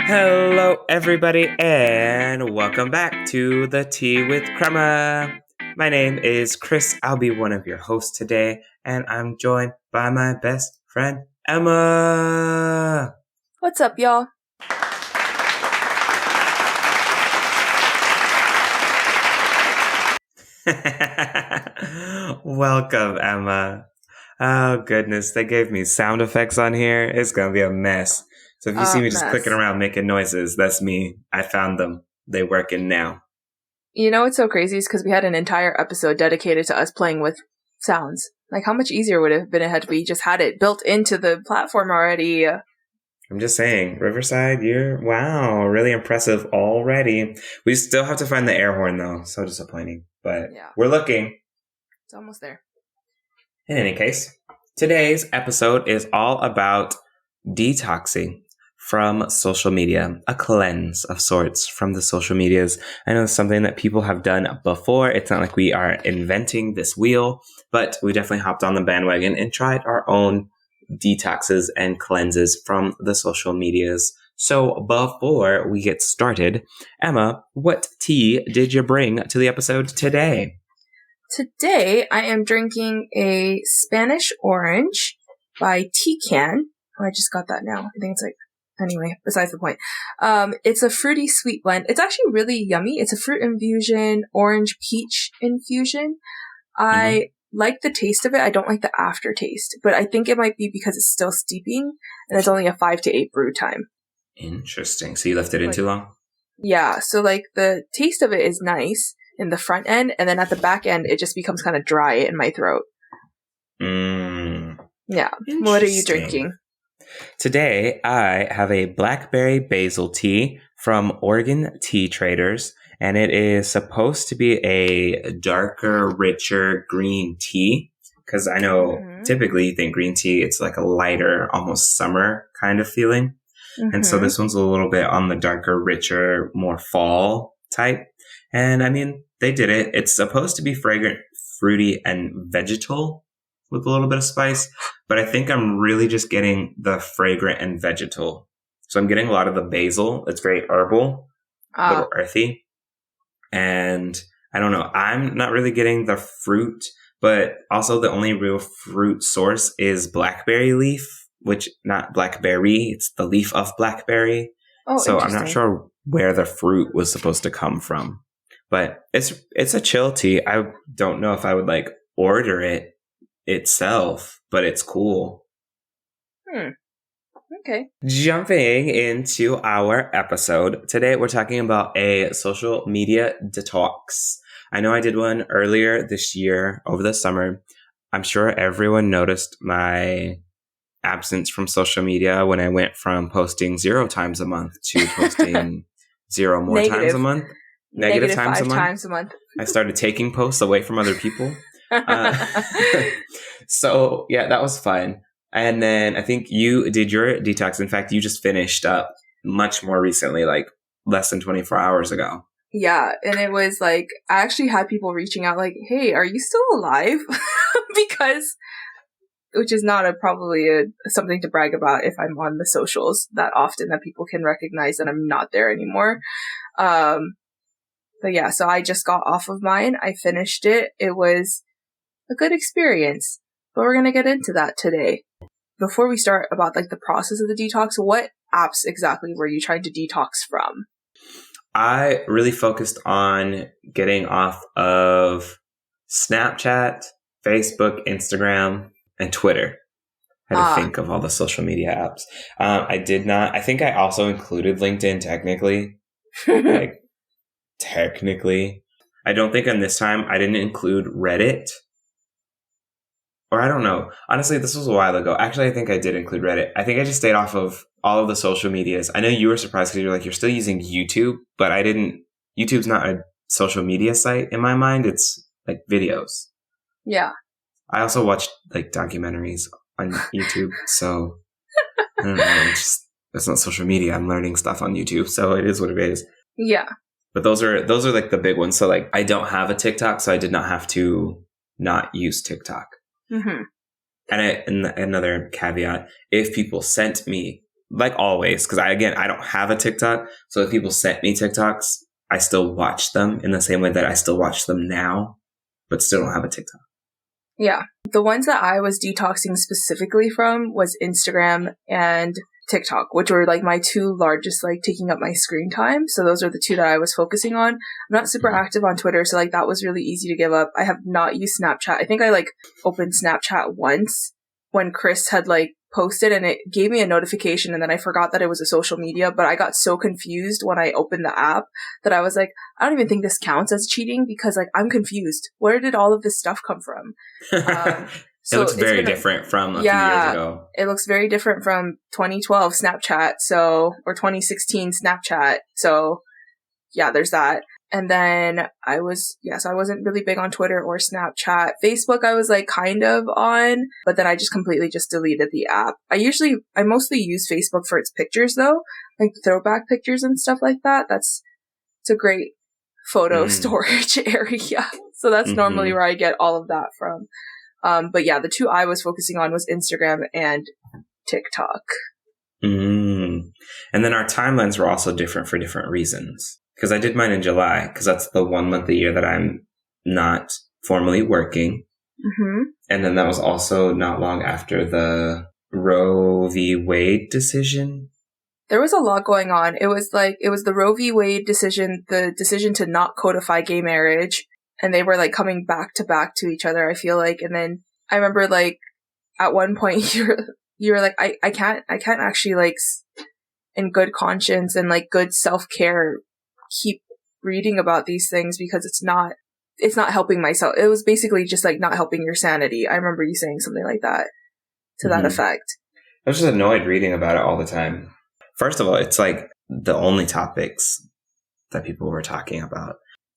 Hello, everybody, and welcome back to the Tea with Crema. My name is Chris. I'll be one of your hosts today, and I'm joined by my best friend, Emma. What's up, y'all? Welcome, Emma. Oh, goodness, they gave me sound effects on here. It's gonna be a mess. So if you see me just clicking around making noises, that's me. I found them. They working now. You know what's so crazy is because we had an entire episode dedicated to us playing with sounds. Like, how much easier would it have been had we just had it built into the platform already? I'm just saying, Riverside, wow, really impressive already. We still have to find the air horn, though. So disappointing. But yeah, we're looking. It's almost there. In any case, today's episode is all about detoxing from social media, a cleanse of sorts from the social medias. I know it's something that people have done before. It's not like we are inventing this wheel, but we definitely hopped on the bandwagon and tried our own detoxes and cleanses from the social medias. So before we get started, Emma, what tea did you bring to the episode today? Today, I am drinking a Spanish orange by Tecan. Oh, I just got that now. I think it's anyway, besides the point. It's a fruity sweet blend. It's actually really yummy. It's a fruit infusion, orange peach infusion. I like the taste of it. I don't like the aftertaste, but I think it might be because it's still steeping and it's only a 5 to 8 brew time. Interesting. So you left it in too long? Yeah. So the taste of it is nice in the front end, and then at the back end, it just becomes kind of dry in my throat. Yeah. What are you drinking? Today, I have a blackberry basil tea from Oregon Tea Traders, and it is supposed to be a darker, richer green tea, because I know typically you think green tea, it's like a lighter, almost summer kind of feeling. And so this one's a little bit on the darker, richer, more fall type. And I mean, they did it. It's supposed to be fragrant, fruity, and vegetal with a little bit of spice. But I think I'm really just getting the fragrant and vegetal. So I'm getting a lot of the basil. It's very herbal, a little earthy. And I don't know, I'm not really getting the fruit, but also the only real fruit source is blackberry leaf, which not blackberry, it's the leaf of blackberry. So I'm not sure where the fruit was supposed to come from. But it's a chill tea. I don't know if I would order it itself, but it's cool. Okay. Jumping into our episode, today we're talking about a social media detox. I know I did one earlier this year over the summer. I'm sure everyone noticed my absence from social media when I went from posting 0 times a month to posting 0 more times a month. Negative times 5 times a month. I started taking posts away from other people. So yeah, that was fun. And then I think you did your detox. In fact, you just finished up much more recently, less than 24 hours ago. Yeah. And it was I actually had people reaching out hey, are you still alive? Because, which is not probably something to brag about if I'm on the socials that often that people can recognize that I'm not there anymore. But yeah, so I just got off of mine. I finished it. It was a good experience, but we're going to get into that today. Before we start about the process of the detox, what apps exactly were you trying to detox from? I really focused on getting off of Snapchat, Facebook, Instagram, and Twitter. I had to think of all the social media apps. I think I also included LinkedIn technically. Technically. I don't think on this time I didn't include Reddit. Or I don't know. Honestly, this was a while ago. Actually, I think I did include Reddit. I think I just stayed off of all of the social medias. I know you were surprised because you're you're still using YouTube, but I didn't. YouTube's not a social media site in my mind. It's videos. Yeah. I also watched documentaries on YouTube. So I don't know. It's not social media. I'm learning stuff on YouTube. So it is what it is. Yeah. But those are the big ones. So I don't have a TikTok, so I did not have to not use TikTok. And another caveat, if people sent me like always, because I don't have a TikTok. So if people sent me TikToks, I still watch them in the same way that I still watch them now, but still don't have a TikTok. Yeah. The ones that I was detoxing specifically from was Instagram and TikTok, which were like my two largest, like taking up my screen time. So those are the two that I was focusing on. I'm not super active on Twitter, so like that was really easy to give up. I have not used Snapchat. I think I like opened Snapchat once when Chris had like posted and it gave me a notification, and then I forgot that it was a social media, but I got so confused when I opened the app that I was like, I don't even think this counts as cheating because like I'm confused. Where did all of this stuff come from? It looks very different from a few years ago. It looks very different from 2012 Snapchat, or 2016 Snapchat. So yeah, there's that. And then I wasn't really big on Twitter or Snapchat. Facebook, I was like kind of on, but then I just completely just deleted the app. I mostly use Facebook for its pictures though, like throwback pictures and stuff like that. It's a great photo storage area. So that's normally where I get all of that from. But yeah, the two I was focusing on was Instagram and TikTok. And then our timelines were also different for different reasons. Because I did mine in July, because that's the 1 month a year that I'm not formally working. Mm-hmm. And then that was also not long after the Roe v. Wade decision. There was a lot going on. It was the Roe v. Wade decision, the decision to not codify gay marriage. And they were like coming back to each other, I feel like. And then I remember like at one point you were like, I can't actually like in good conscience and like good self-care keep reading about these things because it's not helping myself. It was basically just like not helping your sanity. I remember you saying something like that to that effect. I was just annoyed reading about it all the time. First of all, it's like the only topics that people were talking about.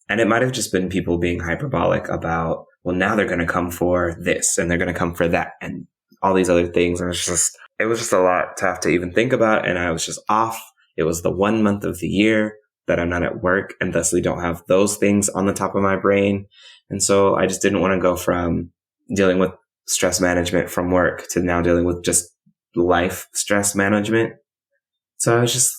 And it might have just been people being hyperbolic about, well, now they're going to come for this and they're going to come for that and all these other things. And it was just a lot to have to even think about. And I was just off. It was the 1 month of the year that I'm not at work and thusly don't have those things on the top of my brain. And so I just didn't want to go from dealing with stress management from work to now dealing with just life stress management. So I was just,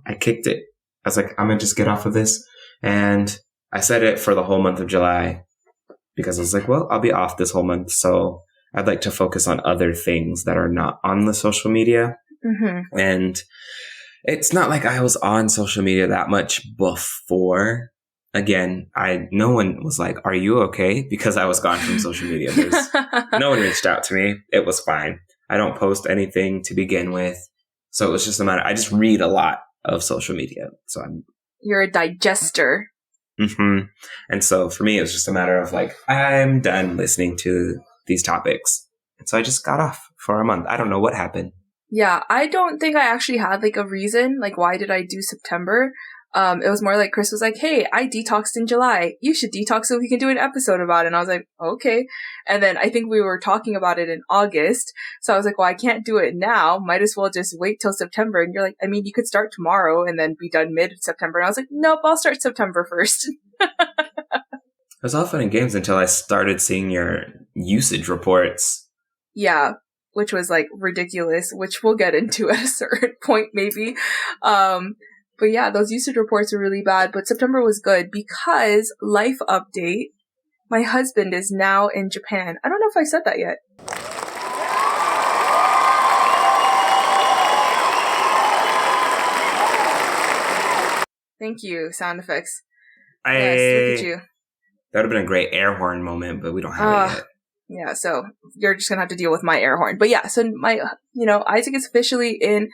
I kicked it. I was like, I'm going to just get off of this. And I said it for the whole month of July because I was like, well, I'll be off this whole month. So I'd like to focus on other things that are not on the social media. Mm-hmm. And it's not like I was on social media that much before. Again, no one was like, are you okay? Because I was gone from social media. No one reached out to me. It was fine. I don't post anything to begin with. So it was just I just read a lot of social media. So you're a digester. Mm-hmm. And so for me, it was just a matter of like, I'm done listening to these topics. And so I just got off for a month. I don't know what happened. Yeah, I don't think I actually had like a reason. Like, why did I do September? It was more like Chris was like, hey, I detoxed in July. You should detox so we can do an episode about it. And I was like, okay. And then I think we were talking about it in August. So I was like, well, I can't do it now. Might as well just wait till September. And you're like, I mean, you could start tomorrow and then be done mid-September. And I was like, nope, I'll start September 1st. It was all fun and games until I started seeing your usage reports. Yeah, which was like ridiculous, which we'll get into at a certain point maybe. But yeah, those usage reports were really bad, but September was good because life update, my husband is now in Japan. I don't know if I said that yet. Thank you, sound effects. Yes, look at you. That would have been a great air horn moment, but we don't have it yet. Yeah, so you're just going to have to deal with my air horn. But yeah, so Isaac is officially in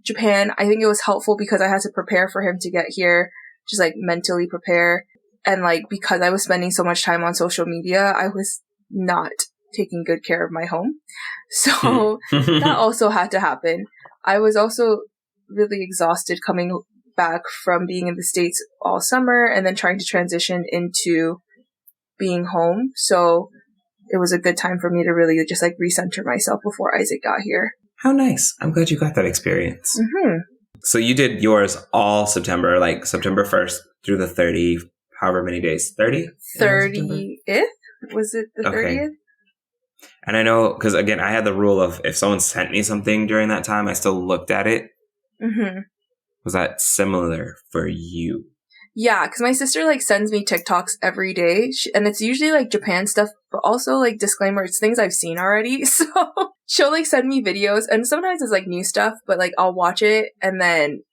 Japan. I think it was helpful because I had to prepare for him to get here, just like mentally prepare. And like, because I was spending so much time on social media, I was not taking good care of my home. So that also had to happen. I was also really exhausted coming back from being in the States all summer and then trying to transition into being home. So it was a good time for me to really just like recenter myself before Isaac got here. How nice. I'm glad you got that experience. Mm-hmm. So you did yours all September, like September 1st through the 30, however many days? 30? 30th? Was it the 30th? And I know, because again, I had the rule of if someone sent me something during that time, I still looked at it. Mm-hmm. Was that similar for you? Yeah, because my sister like sends me TikToks every day, and it's usually like Japan stuff, but also like disclaimer, it's things I've seen already. So she'll like send me videos, and sometimes it's like new stuff, but like I'll watch it and then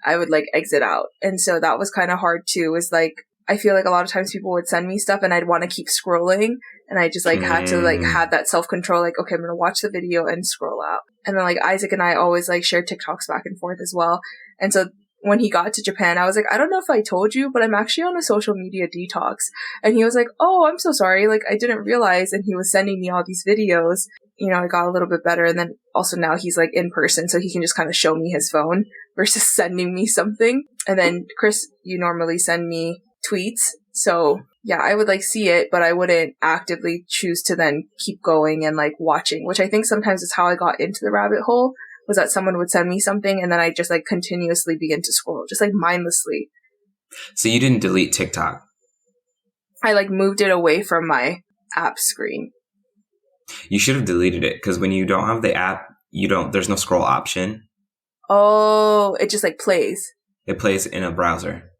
I would like exit out. And so that was kind of hard too. Is like I feel like a lot of times people would send me stuff and I'd want to keep scrolling, and I just like had to like have that self control. Like, okay, I'm gonna watch the video and scroll out. And then like Isaac and I always like share TikToks back and forth as well. And so when he got to Japan, I was like, I don't know if I told you, but I'm actually on a social media detox. And he was like, oh, I'm so sorry. Like, I didn't realize. And he was sending me all these videos. You know, it got a little bit better. And then also now he's like in person, so he can just kind of show me his phone versus sending me something. And then Chris, you normally send me tweets. So yeah, I would like see it, but I wouldn't actively choose to then keep going and like watching, which I think sometimes is how I got into the rabbit hole, was that someone would send me something and then I just like continuously begin to scroll, just like mindlessly. So you didn't delete TikTok? I like moved it away from my app screen. You should have deleted it, because when you don't have the app, there's no scroll option. Oh, it just like plays. It plays in a browser.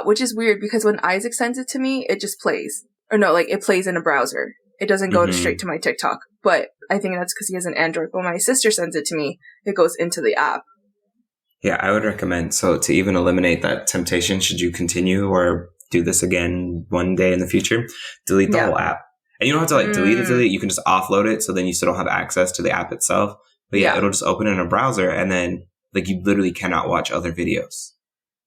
Which is weird because when Isaac sends it to me, it just plays. Or no, like it plays in a browser. It doesn't go straight to my TikTok. But I think that's because he has an Android. But when my sister sends it to me, it goes into the app. Yeah, I would recommend. So to even eliminate that temptation, should you continue or do this again one day in the future, delete the whole app. And you don't have to like delete it. You can just offload it, so then you still don't have access to the app itself. But yeah, it'll just open in a browser, and then like you literally cannot watch other videos.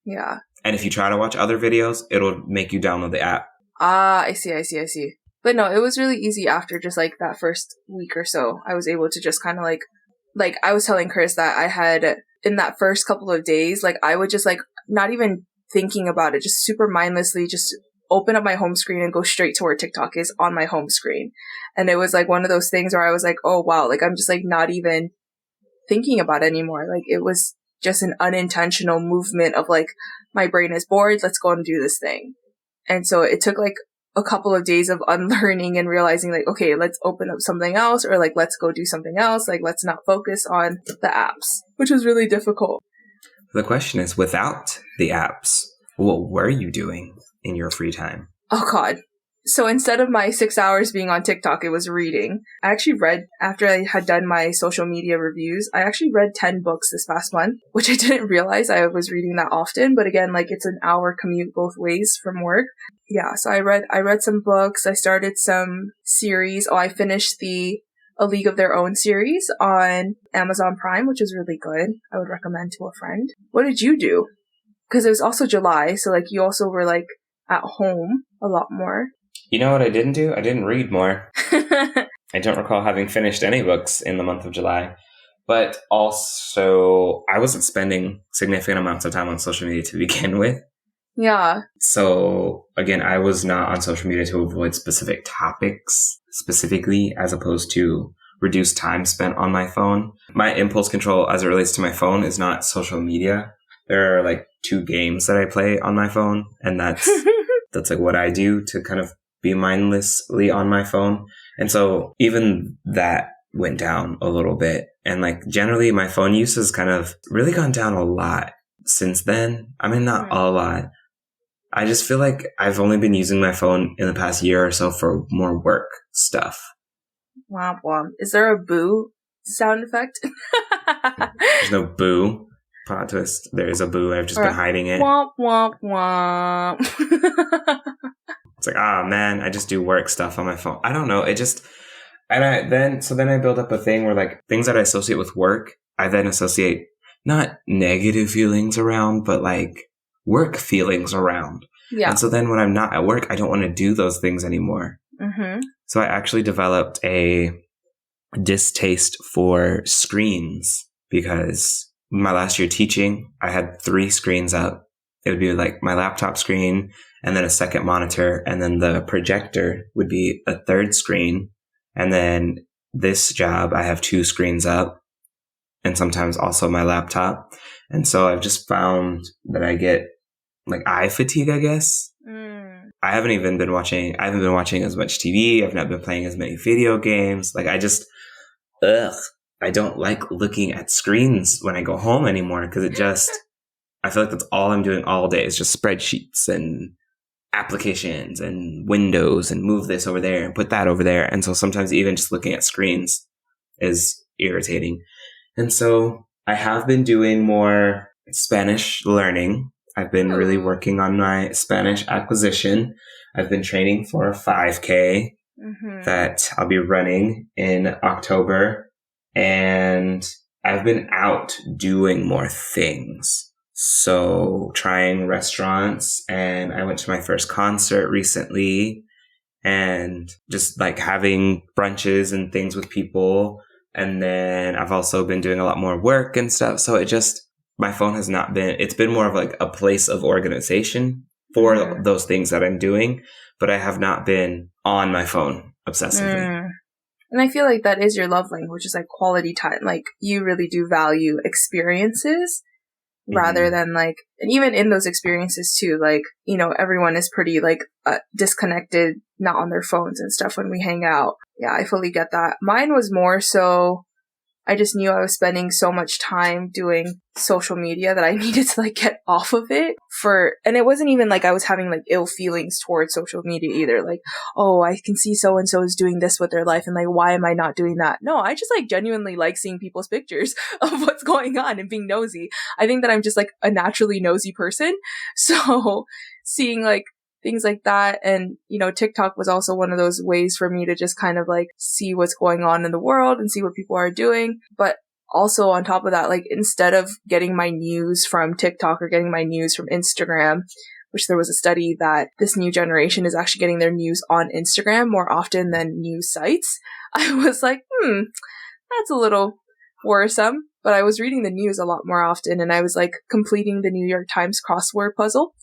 Yeah. And if you try to watch other videos, it'll make you download the app. I see. But no, it was really easy after just like that first week or so. I was able to just kind of like I was telling Chris that I had in that first couple of days, like I would just like not even thinking about it, just super mindlessly just open up my home screen and go straight to where TikTok is on my home screen. And it was like one of those things where I was like, oh wow, like I'm just like not even thinking about it anymore. Like it was just an unintentional movement of like, my brain is bored, let's go and do this thing. And so it took like a couple of days of unlearning and realizing like, okay, let's open up something else, or like, let's go do something else. Like, let's not focus on the apps, which was really difficult. The question is, without the apps, what were you doing in your free time? Oh God. So instead of my 6 hours being on TikTok, it was reading. I actually read, after I had done my social media reviews, I actually read 10 books this past month, which I didn't realize I was reading that often. But again, like it's an hour commute both ways from work. Yeah, so I read some books. I started some series. I finished the A League of Their Own series on Amazon Prime, which is really good. I would recommend to a friend. What did you do? Because it was also July, so like you also were like at home a lot more. You know what I didn't do? I didn't read more. I don't recall having finished any books in the month of July. But also, I wasn't spending significant amounts of time on social media to begin with. Yeah. So, again, I was not on social media to avoid specific topics specifically, as opposed to reduce time spent on my phone. My impulse control as it relates to my phone is not social media. There are like 2 games that I play on my phone, and that's like what I do to kind of be mindlessly on my phone. And so even that went down a little bit. And like generally my phone use has kind of really gone down a lot since then. I mean, not a lot. I just feel like I've only been using my phone in the past year or so for more work stuff. Womp womp. Is there a boo sound effect? There's no boo. Plot twist. There is a boo. I've just been hiding it. Womp womp womp. It's like, man, I just do work stuff on my phone. I don't know. It just, and then I build up a thing where like things that I associate with work, I then associate not negative feelings around, but like work feelings around. Yeah. And so then when I'm not at work, I don't want to do those things anymore. Mm-hmm. So I actually developed a distaste for screens, because my last year teaching, I had 3 screens up. It would be like my laptop screen, and then a second monitor, and then the projector would be a 3rd screen. And then this job, I have 2 screens up, and sometimes also my laptop. And so I've just found that I get like eye fatigue, I guess. I haven't been watching as much TV. I've not been playing as many video games. Like I I don't like looking at screens when I go home anymore because I feel like that's all I'm doing all day is just spreadsheets and applications and windows and move this over there and put that over there. And so sometimes even just looking at screens is irritating. And so I have been doing more Spanish learning. I've been really working on my Spanish acquisition. I've been training for a 5K that I'll be running in October. And I've been out doing more things. So trying restaurants, and I went to my first concert recently, and just like having brunches and things with people. And then I've also been doing a lot more work and stuff. So my phone has not been, it's been more of like a place of organization for those things that I'm doing, but I have not been on my phone obsessively. And I feel like that is your love language, is like quality time. Like you really do value experiences rather than like, and even in those experiences too, like, you know, everyone is pretty like disconnected, not on their phones and stuff when we hang out. Yeah, I fully get that. Mine was more so, I just knew I was spending so much time doing social media that I needed to like get off of it and it wasn't even like I was having like ill feelings towards social media either. Like, oh, I can see so-and-so is doing this with their life and like, why am I not doing that? No, I just like genuinely like seeing people's pictures of what's going on and being nosy. I think that I'm just like a naturally nosy person. So seeing like things like that. And, you know, TikTok was also one of those ways for me to just kind of like see what's going on in the world and see what people are doing. But also on top of that, like instead of getting my news from TikTok or getting my news from Instagram, which there was a study that this new generation is actually getting their news on Instagram more often than news sites, I was like, that's a little worrisome. But I was reading the news a lot more often, and I was like completing the New York Times crossword puzzle,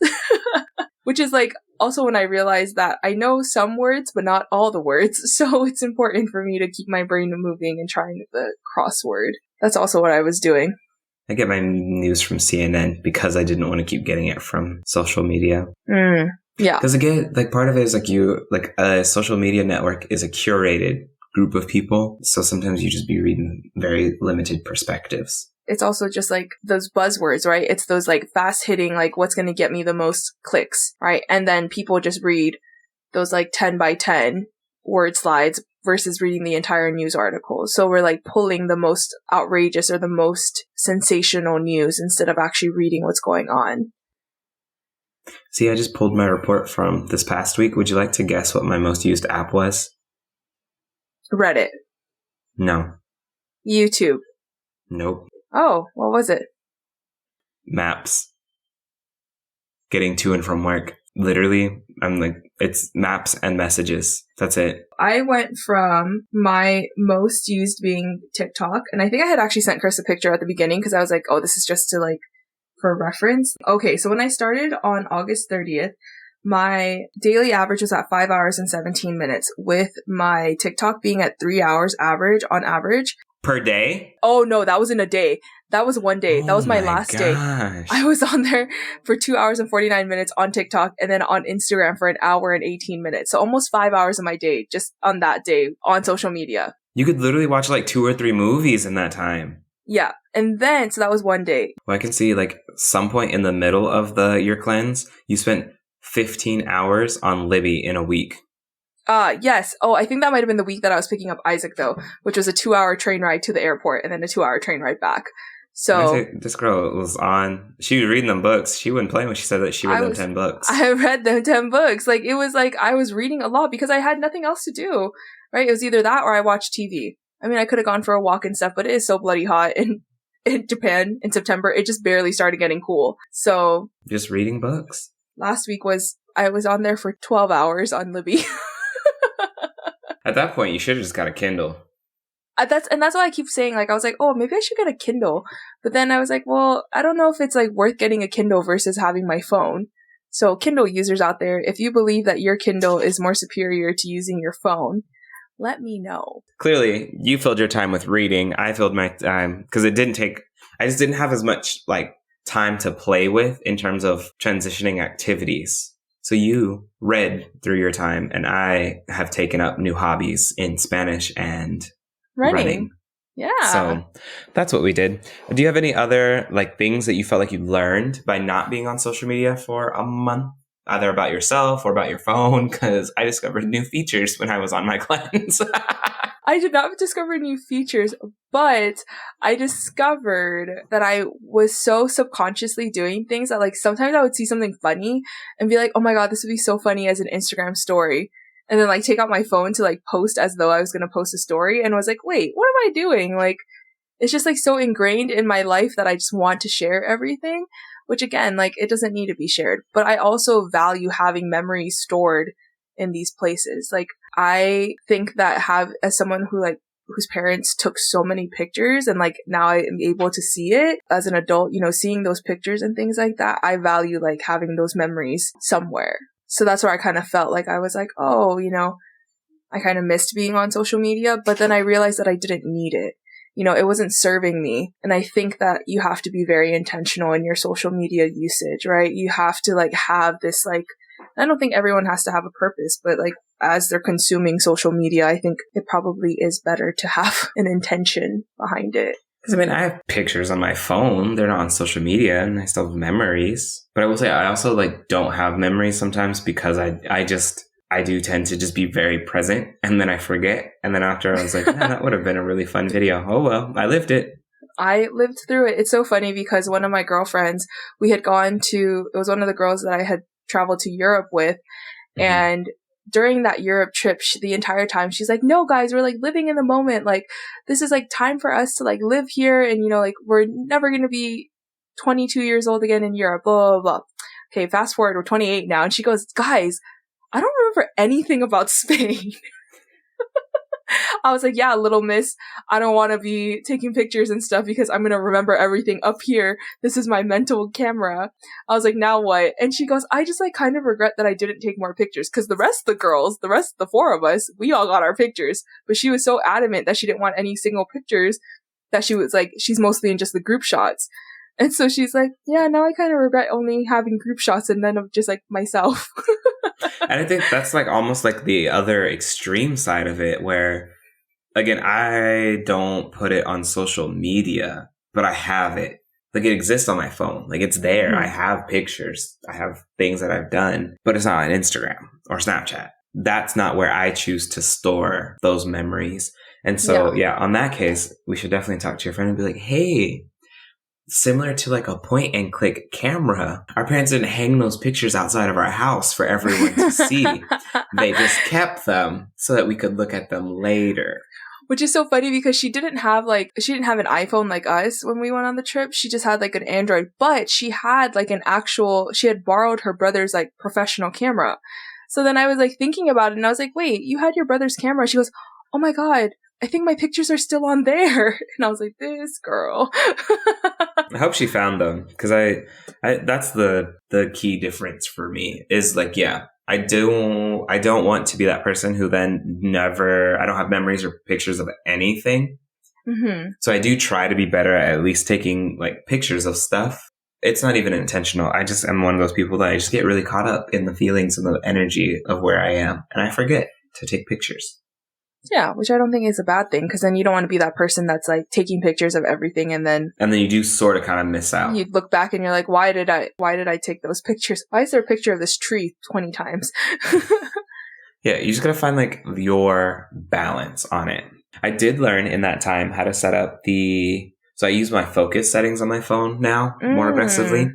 which is like also when I realized that I know some words, but not all the words. So it's important for me to keep my brain moving and trying the crossword. That's also what I was doing. I get my news from CNN because I didn't want to keep getting it from social media. Yeah. Because again, like part of it is like a social media network is a curated group of people. So sometimes you just be reading very limited perspectives. It's also just like those buzzwords, right? It's those like fast hitting, like what's going to get me the most clicks, right? And then people just read those like 10 by 10 word slides versus reading the entire news article. So we're like pulling the most outrageous or the most sensational news instead of actually reading what's going on. See, I just pulled my report from this past week. Would you like to guess what my most used app was? Reddit. No. YouTube. Nope. Oh, what was it? Maps. Getting to and from work. Literally, I'm like, it's maps and messages. That's it. I went from my most used being TikTok, and I think I had actually sent Chris a picture at the beginning because I was like, oh, this is just to like, for reference. Okay, so when I started on August 30th, my daily average was at 5 hours and 17 minutes, with my TikTok being at 3 hours on average. Per day? Oh no, that was in a day. That was one day. That was my last day. I was on there for 2 hours and 49 minutes on TikTok, and then on Instagram for an hour and 18 minutes. So almost 5 hours of my day just on that day on social media. You could literally watch like 2 or 3 movies in that time. Yeah. And then, so that was one day. Well, I can see like some point in the middle of your cleanse, you spent 15 hours on Libby in a week. Yes. Oh, I think that might have been the week that I was picking up Isaac, though, which was a 2-hour train ride to the airport and then a 2-hour train ride back. So this girl was she was reading them books. She wouldn't play when she said that she read them 10 books. I read them 10 books. Like, it was like I was reading a lot because I had nothing else to do, right? It was either that or I watched TV. I mean, I could have gone for a walk and stuff, but it is so bloody hot in Japan in September. It just barely started getting cool. So just reading books. Last week I was on there for 12 hours on Libby. At that point, you should have just got a Kindle. That's why I keep saying, like, I was like, oh, maybe I should get a Kindle. But then I was like, well, I don't know if it's like worth getting a Kindle versus having my phone. So Kindle users out there, if you believe that your Kindle is more superior to using your phone, let me know. Clearly, you filled your time with reading. I filled my time because I just didn't have as much like time to play with in terms of transitioning activities. So you read through your time, and I have taken up new hobbies in Spanish and running. Yeah. So that's what we did. Do you have any other like things that you felt like you learned by not being on social media for a month? Either about yourself or about your phone? Because I discovered new features when I was on my cleanse. I did not discover new features, but I discovered that I was so subconsciously doing things that like sometimes I would see something funny and be like, oh my God, this would be so funny as an Instagram story. And then like take out my phone to like post as though I was going to post a story and was like, wait, what am I doing? Like, it's just like so ingrained in my life that I just want to share everything, which again, like it doesn't need to be shared, but I also value having memories stored in these places. Like I think that as someone who like whose parents took so many pictures and like now I am able to see it as an adult, seeing those pictures and things like that, I value like having those memories somewhere. So that's where I kind of felt like I was like, oh, I kind of missed being on social media, but then I realized that I didn't need it. It wasn't serving me. And I think that you have to be very intentional in your social media usage, right? You have to like have this like, I don't think everyone has to have a purpose, but like as they're consuming social media, I think it probably is better to have an intention behind it. Because I mean, I have pictures on my phone. They're not on social media, and I still have memories. But I will say, I also like don't have memories sometimes because I do tend to just be very present, and then I forget. And then after I was like, yeah, that would have been a really fun video. Oh well, I lived it. I lived through it. It's so funny because one of my girlfriends, it was one of the girls that I had traveled to Europe with. Mm-hmm. And during that Europe trip, the entire time she's like, no guys, we're like living in the moment. Like this is like time for us to like live here. And like we're never going to be 22 years old again in Europe, blah, blah, blah. Okay. Fast forward. We're 28 now. And she goes, guys, I don't remember anything about Spain. I was like, yeah, little miss, I don't want to be taking pictures and stuff because I'm going to remember everything up here. This is my mental camera. I was like, now what? And she goes, I just like kind of regret that I didn't take more pictures because the rest of the 4 of us, we all got our pictures. But she was so adamant that she didn't want any single pictures that she was like, she's mostly in just the group shots. And so she's like, yeah, now I kind of regret only having group shots and none of just like myself. And I think that's like almost like the other extreme side of it where, again, I don't put it on social media, but I have it. Like it exists on my phone. Like it's there. Mm-hmm. I have pictures. I have things that I've done, but it's not on Instagram or Snapchat. That's not where I choose to store those memories. And so, yeah, on that case, we should definitely talk to your friend and be like, hey, similar to like a point and click camera, our parents didn't hang those pictures outside of our house for everyone to see. They just kept them so that we could look at them later. Which is so funny because she didn't have an iPhone like us when we went on the trip. She just had like an Android, but she had like she had borrowed her brother's like professional camera. So then I was like thinking about it and I was like, wait, you had your brother's camera? She goes, oh my God, I think my pictures are still on there. And I was like, this girl. I hope she found them because I that's the key difference for me is like, yeah, I don't want to be that person who then I don't have memories or pictures of anything. Mm-hmm. So I do try to be better at least taking like pictures of stuff. It's not even intentional. I just am one of those people that I just get really caught up in the feelings and the energy of where I am. And I forget to take pictures. Yeah, which I don't think is a bad thing because then you don't want to be that person that's like taking pictures of everything and then you do sort of kind of miss out. You look back and you're like, why did I take those pictures? Why is there a picture of this tree 20 times? Yeah, you just gotta find like your balance on it. I did learn in that time how to set up so I use my focus settings on my phone now more aggressively.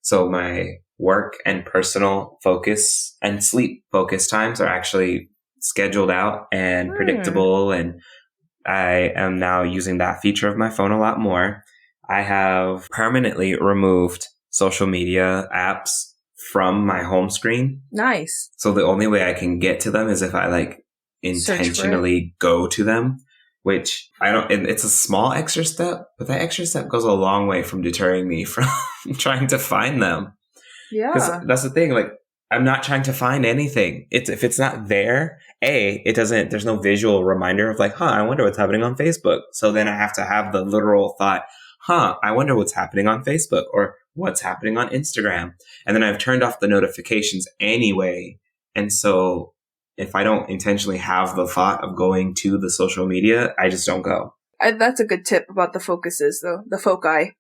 So my work and personal focus and sleep focus times are actually scheduled out and predictable. And I am now using that feature of my phone a lot more. I have permanently removed social media apps from my home screen. Nice. So the only way I can get to them is if I like intentionally go to them, which it's a small extra step, but that extra step goes a long way from deterring me from trying to find them. Yeah. Because that's the thing, like, I'm not trying to find anything. If it's not there, there's no visual reminder of like, I wonder what's happening on Facebook. So then I have to have the literal thought, I wonder what's happening on Facebook or what's happening on Instagram. And then I've turned off the notifications anyway. And so if I don't intentionally have the thought of going to the social media, I just don't go. That's a good tip about the focuses, though. The foci.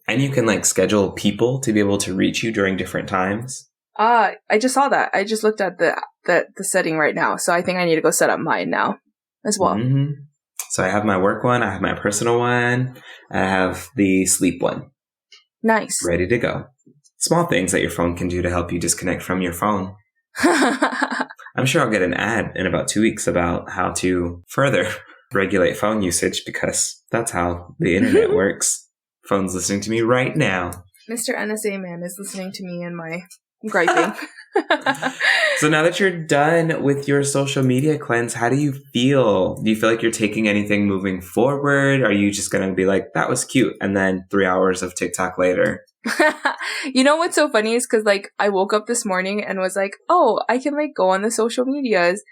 And you can like schedule people to be able to reach you during different times. I just saw that. I just looked at the setting right now. So I think I need to go set up mine now as well. So I have my work one, I have my personal one, I have the sleep one. Nice. Ready to go. Small things that your phone can do to help you disconnect from your phone. I'm sure I'll get an ad in about 2 weeks about how to further regulate phone usage because that's how the internet works. Phone's listening to me right now. Mr. NSA man is listening to me and my griping. So now that you're done with your social media cleanse, how do you feel? Do you feel like you're taking anything moving forward? Are you just going to be like, that was cute, and then 3 hours of TikTok later? You know what's so funny is because like I woke up this morning and was like, oh, I can like go on the social medias,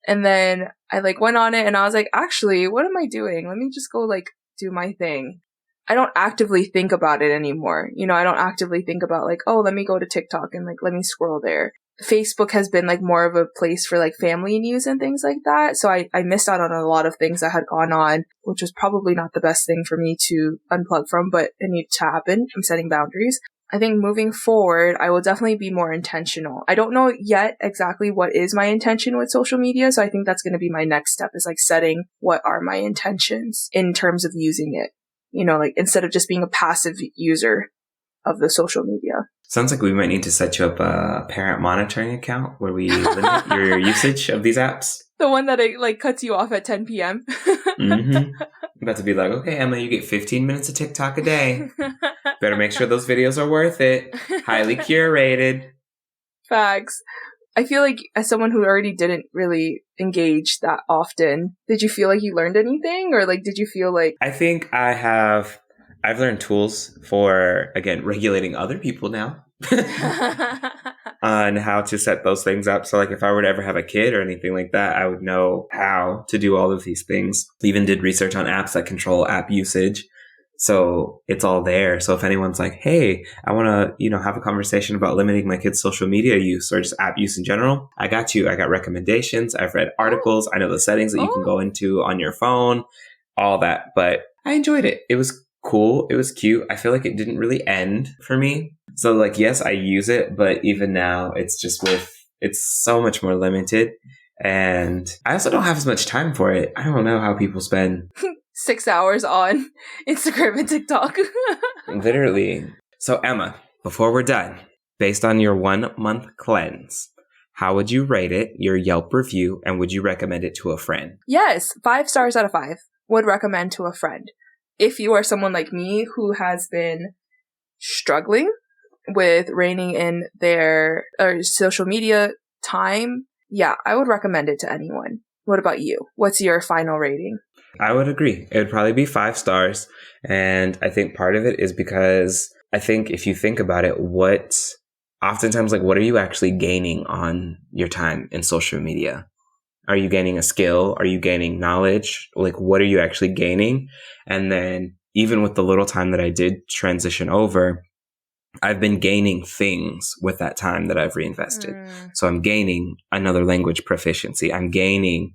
and then I like went on it and I was like, actually, what am I doing? Let me just go like do my thing. I don't actively think about it anymore. You know, I don't actively think about like, oh, let me go to TikTok and like let me scroll there. Facebook has been like more of a place for like family news and things like that. So I missed out on a lot of things that had gone on, which was probably not the best thing for me to unplug from, but it needed to happen. I'm setting boundaries. I think moving forward, I will definitely be more intentional. I don't know yet exactly what is my intention with social media. So I think that's going to be my next step is like setting what are my intentions in terms of using it. You know, like instead of just being a passive user of the social media. Sounds like we might need to set you up a parent monitoring account where we limit your usage of these apps. The one that it like cuts you off at 10 p.m. I'm about to be like, okay, Emma, you get 15 minutes of TikTok a day. Better make sure those videos are worth it. Highly curated. Facts. I feel like as someone who already didn't really engage that often, did you feel like you learned anything? Or like, did you feel like... I think I've learned tools for, again, regulating other people now on how to set those things up. So like if I were to ever have a kid or anything like that, I would know how to do all of these things. Even did research on apps that control app usage. So it's all there. So if anyone's like, hey, I want to, have a conversation about limiting my kids' social media use or just app use in general, I got you. I got recommendations. I've read articles. I know the settings that you can go into on your phone, all that. But I enjoyed it. It was cool. It was cute. I feel like it didn't really end for me. So like, yes, I use it, but even now it's so much more limited. And I also don't have as much time for it. I don't know how people spend 6 hours on Instagram and TikTok. Literally. So Emma, before we're done, based on your 1 month cleanse, how would you rate it, your Yelp review, and would you recommend it to a friend? Yes, 5 stars out of 5. Would recommend to a friend. If you are someone like me who has been struggling with reining in their social media time, yeah, I would recommend it to anyone. What about you? What's your final rating? I would agree. It would probably be 5 stars. And I think part of it is because I think if you think about it, what are you actually gaining on your time in social media? Are you gaining a skill? Are you gaining knowledge? Like, what are you actually gaining? And then even with the little time that I did transition over, I've been gaining things with that time that I've reinvested. So I'm gaining another language proficiency. I'm gaining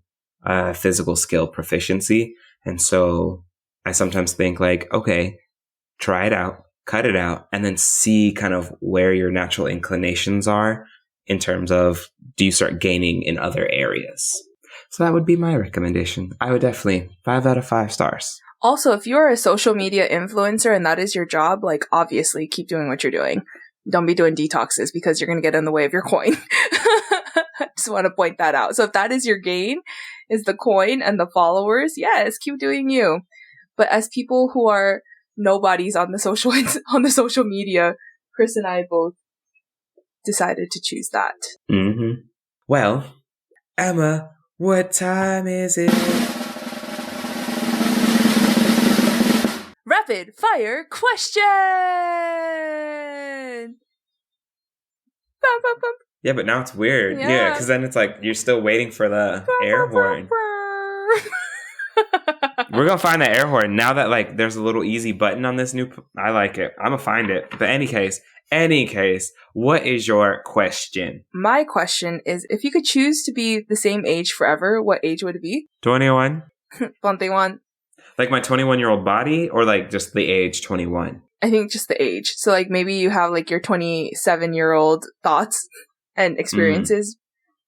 physical skill proficiency. And so I sometimes think like, okay, try it out, cut it out, and then see kind of where your natural inclinations are in terms of, do you start gaining in other areas? So that would be my recommendation. I would definitely 5 out of 5 stars. Also, if you're a social media influencer and that is your job, like obviously keep doing what you're doing. Don't be doing detoxes because you're going to get in the way of your coin. Just want to point that out. So if that is your gain, is the coin and the followers, yes, keep doing you. But as people who are nobodies on the social media, Chris and I both decided to choose that. Well, Emma, what time is it? Rapid fire question! Bum, bum, bum. Yeah, but now it's weird. Yeah, because then it's like you're still waiting for the air horn. We're going to find the air horn now that like there's a little easy button on this new... I like it. I'm going to find it. But any case, what is your question? My question is, if you could choose to be the same age forever, what age would it be? 21. 21. Like my 21-year-old body or like just the age 21? I think just the age. So like maybe you have like your 27-year-old thoughts and experiences.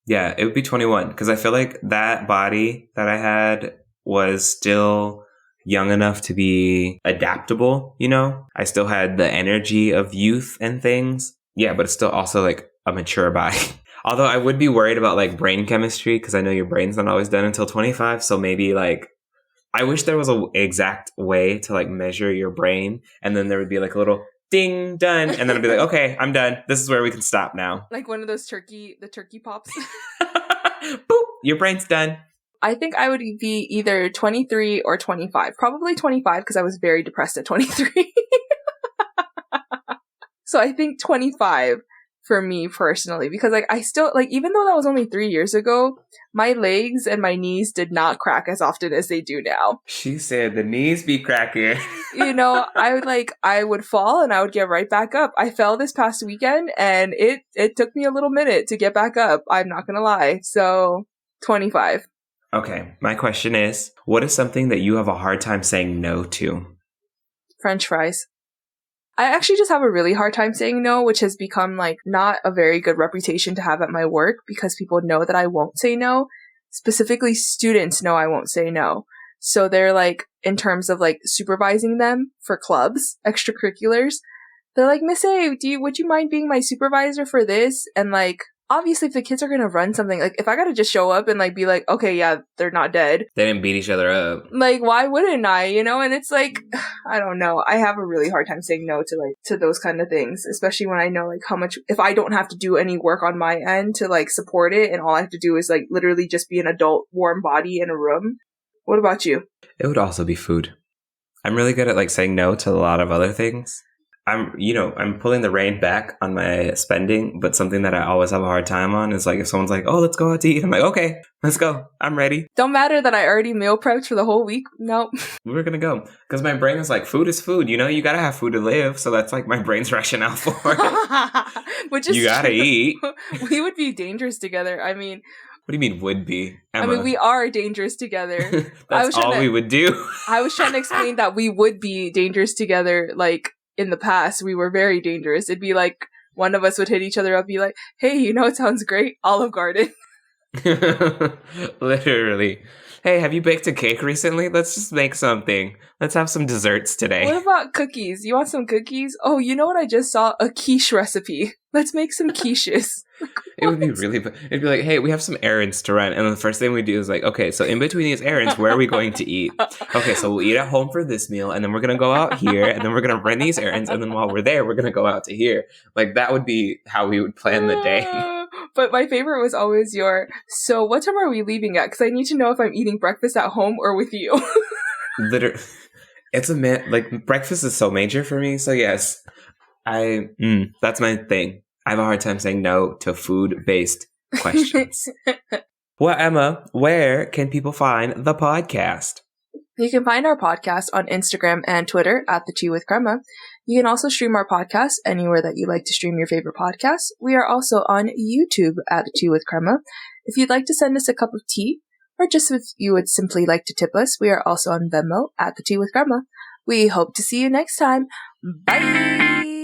Yeah, it would be 21 because I feel like that body that I had was still young enough to be adaptable, you know? I still had the energy of youth and things. Yeah, but it's still also like a mature body. Although I would be worried about like brain chemistry because I know your brain's not always done until 25. So maybe like I wish there was a exact way to like measure your brain and then there would be like a little ding done and then I'd be like, okay, I'm done. This is where we can stop now. Like one of those turkey pops. Boop, your brain's done. I think I would be either 23 or 25. Probably 25 because I was very depressed at 23. So I think 25 for me personally, because like I still like, even though that was only 3 years ago, my legs and my knees did not crack as often as they do now. She said the knees be cracking. You know, I would fall and I would get right back up. I fell this past weekend and it took me a little minute to get back up. I'm not gonna lie. So 25. Okay, my question is, what is something that you have a hard time saying no to? French fries. I actually just have a really hard time saying no, which has become like not a very good reputation to have at my work because people know that I won't say no. Specifically, students know I won't say no. So they're like, in terms of like supervising them for clubs, extracurriculars, they're like, Miss A, would you mind being my supervisor for this? And like, obviously if the kids are going to run something, like if I got to just show up and like be like, okay, yeah, they're not dead. They didn't beat each other up. Like, why wouldn't I, you know? And it's like, I don't know. I have a really hard time saying no to those kind of things, especially when I know like how much, if I don't have to do any work on my end to like support it and all I have to do is like literally just be an adult warm body in a room. What about you? It would also be food. I'm really good at like saying no to a lot of other things. I'm pulling the rein back on my spending, but something that I always have a hard time on is like if someone's like, oh, let's go out to eat. I'm like, okay, let's go. I'm ready. Don't matter that I already meal prepped for the whole week. Nope. We're going to go. Because my brain is like, food is food. You know, you got to have food to live. So that's like my brain's rationale for it. Which is you got to eat. We would be dangerous together. I mean... What do you mean would be, Emma? I mean, we are dangerous together. That's all we would do. I was trying to explain that we would be dangerous together, like... In the past, we were very dangerous. It'd be like one of us would hit each other up, be like, hey, you know, it sounds great. Olive Garden. Literally. Hey, have you baked a cake recently? Let's just make something. Let's have some desserts today. What about cookies? You want some cookies? Oh, you know what? I just saw a quiche recipe. Let's make some quiches. It would be really, it'd be like, hey, we have some errands to run. And the first thing we do is like, okay, so in between these errands, where are we going to eat? Okay, so we'll eat at home for this meal. And then we're going to go out here. And then we're going to run these errands. And then while we're there, we're going to go out to here. Like that would be how we would plan the day. But my favorite was always so what time are we leaving at? Because I need to know if I'm eating breakfast at home or with you. Literally. It's like breakfast is so major for me. So yes, that's my thing. I have a hard time saying no to food-based questions. Well, Emma, where can people find the podcast? You can find our podcast on Instagram and Twitter at The Tea with Crema. You can also stream our podcast anywhere that you like to stream your favorite podcasts. We are also on YouTube at The Tea with Crema. If you'd like to send us a cup of tea, or just if you would simply like to tip us, we are also on Venmo at The Tea with Crema. We hope to see you next time. Bye!